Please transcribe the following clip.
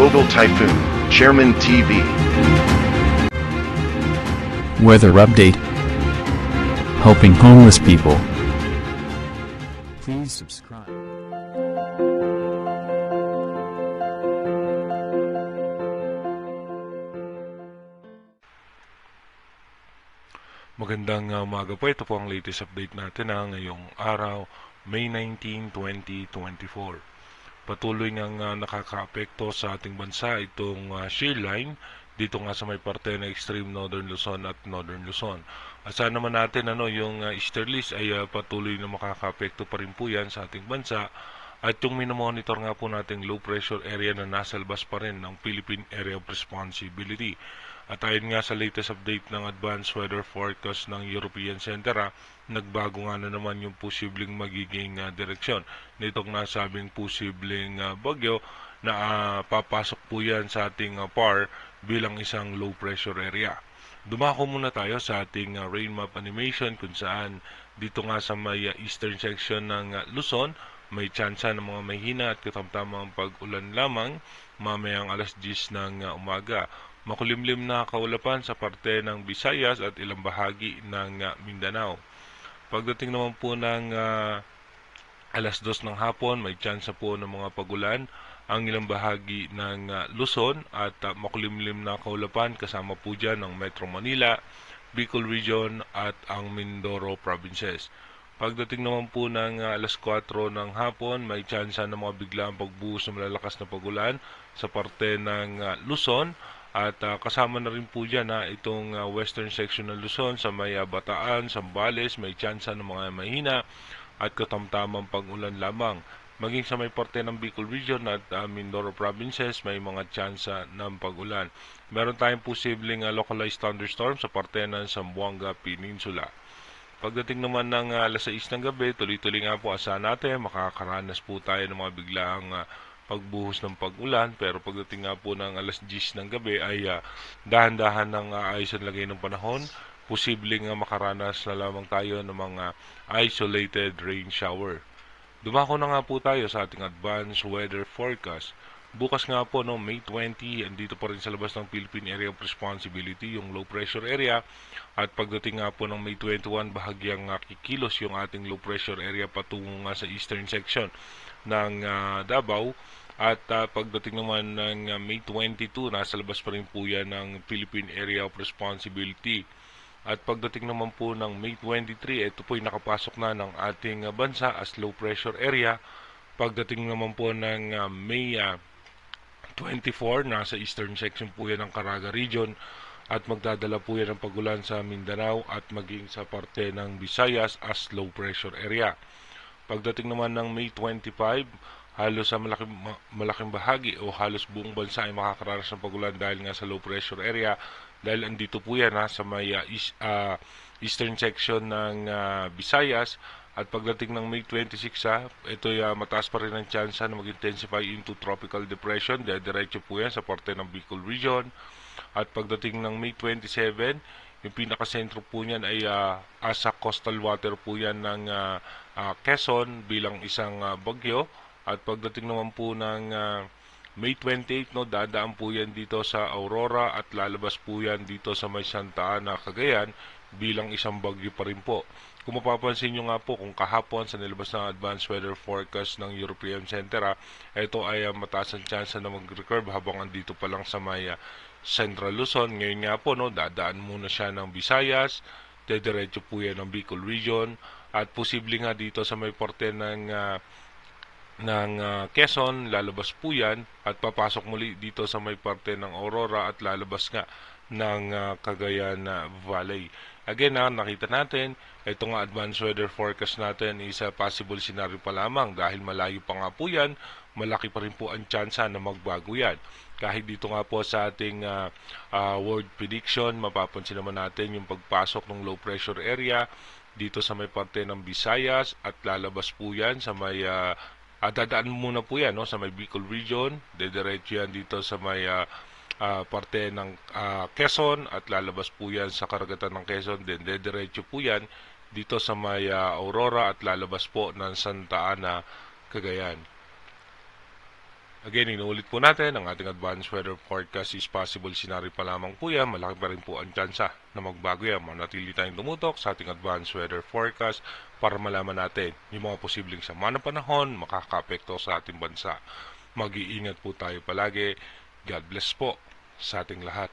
Global Typhoon, Chairman TV. Weather update. Helping homeless people. Please subscribe. Magandang umaga po. Ito po ang latest update natin ngayong araw, May 19, 2024. Patuloy ngang nakakaapekto sa ating bansa itong shear line dito nga sa may parte ng extreme northern Luzon at northern Luzon. Asahan naman natin yung easterlies ay patuloy na makakaapekto pa rin po yan sa ating bansa. At yung minomonitor nga po nating low pressure area na nasa labas pa rin ng Philippine Area of Responsibility. At ayon nga sa latest update ng Advanced Weather Forecast ng European Center, nagbago nga na naman yung posibleng magiging direksyon nitong nasabing posibleng bagyo na papasok po yan sa ating PAR bilang isang low pressure area. Dumako muna tayo sa ating rain map animation kung saan dito nga sa may eastern section ng Luzon may tsansa ng mga mahina at katamtamang pag-ulan lamang mamayang alas 10 ng umaga. Makulimlim na kaulapan sa parte ng Visayas at ilang bahagi ng Mindanao. Pagdating naman po ng alas 2 ng hapon, may tsansa po ng mga pagulan ang ilang bahagi ng Luzon at makulimlim na kaulapan kasama po dyan ng Metro Manila, Bicol Region at ang Mindoro Provinces. Pagdating naman po ng alas 4 ng hapon, may tsansa ng mga biglaang pagbuhos ng malalakas na pagulan sa parte ng Luzon. At kasama na rin po dyan itong western section ng Luzon sa may Bataan, Zambales, may tsansa ng mga mahina at katamtamang pag-ulan lamang. Maging sa may parte ng Bicol Region at Mindoro Provinces, may mga tsansa ng pag-ulan. Meron tayong posibleng localized thunderstorm sa parte ng Zamboanga Peninsula. Pagdating naman ng alas 6 ng gabi, tuloy-tuloy nga po asahan natin, makakaranas po tayo ng mga biglaang pagbuhos ng pag-ulan, pero pagdating nga po ng alas 10 ng gabi ay dahan-dahan ng ayos ang lagay ng panahon. Posibleng makaranas na lamang tayo ng mga isolated rain shower. Dumako na nga po tayo sa ating advanced weather forecast. Bukas nga po May 20, andito pa rin sa labas ng Philippine Area of Responsibility yung low pressure area. At pagdating nga po ng May 21, bahagyang kikilos yung ating low pressure area patungo nga sa eastern section ng Davao. At pagdating naman ng May 22, nasa labas pa rin po yan ng Philippine Area of Responsibility. At pagdating naman po ng May 23, ito po ay nakapasok na ng ating bansa as low pressure area. Pagdating naman po ng May 24, nasa eastern section po yan ng Caraga region. At magdadala po yan ng pagulan sa Mindanao at maging sa parte ng Visayas as low pressure area. Pagdating naman ng May 25, halos sa malaking bahagi o halos buong bansa ay makakaranas ng pagulan dahil nga sa low pressure area. Dahil andito po yan sa may eastern section ng Visayas. At pagdating ng May 26, ito mataas pa rin ang tsansa na mag-intensify into tropical depression. Diretso po yan sa parte ng Bicol region. At pagdating ng May 27, yung pinakasentro po niyan ay asa coastal water po yan ng Quezon bilang isang bagyo. At pagdating naman po ng May 28, dadaan po yan dito sa Aurora at lalabas po yan dito sa may Santa Ana, Cagayan bilang isang bagyo pa rin po. Kung mapapansin nyo nga po kung kahapon sa nilabas ng Advanced Weather Forecast ng European Center, ito ay mataas ang chance na mag-recurve habang andito pa lang sa may Central Luzon. Ngayon nga po, dadaan muna siya ng Visayas, dediretso po yan ng Bicol Region at posible nga dito sa may parte ng Quezon, lalabas po yan at papasok muli dito sa may parte ng Aurora at lalabas nga ng Cagayan Valley. Again, nakita natin, ito nga advanced weather forecast natin is a possible scenario pa lamang dahil malayo pa nga po yan, malaki pa rin po ang tsansa na magbago yan. Kahit dito nga po sa ating world prediction, mapapansin naman natin yung pagpasok ng low pressure area dito sa may parte ng Visayas at lalabas po yan sa may dadaan muna po yan sa may Bicol region, dediretso yan dito sa may parte ng Quezon at lalabas po yan sa karagatan ng Quezon, then dediretso po yan dito sa may Aurora at lalabas po ng Santa Ana, Cagayan. Again, inuulit po natin, ang ating advanced weather forecast is possible scenario pa lamang po yan. Malaki pa rin po ang tsansa na magbago yan. Manatili tayong tumutok sa ating advanced weather forecast para malaman natin yung mga posibleng sama ng panahon makakaapekto sa ating bansa. Mag-iingat po tayo palagi. God bless po sa ating lahat.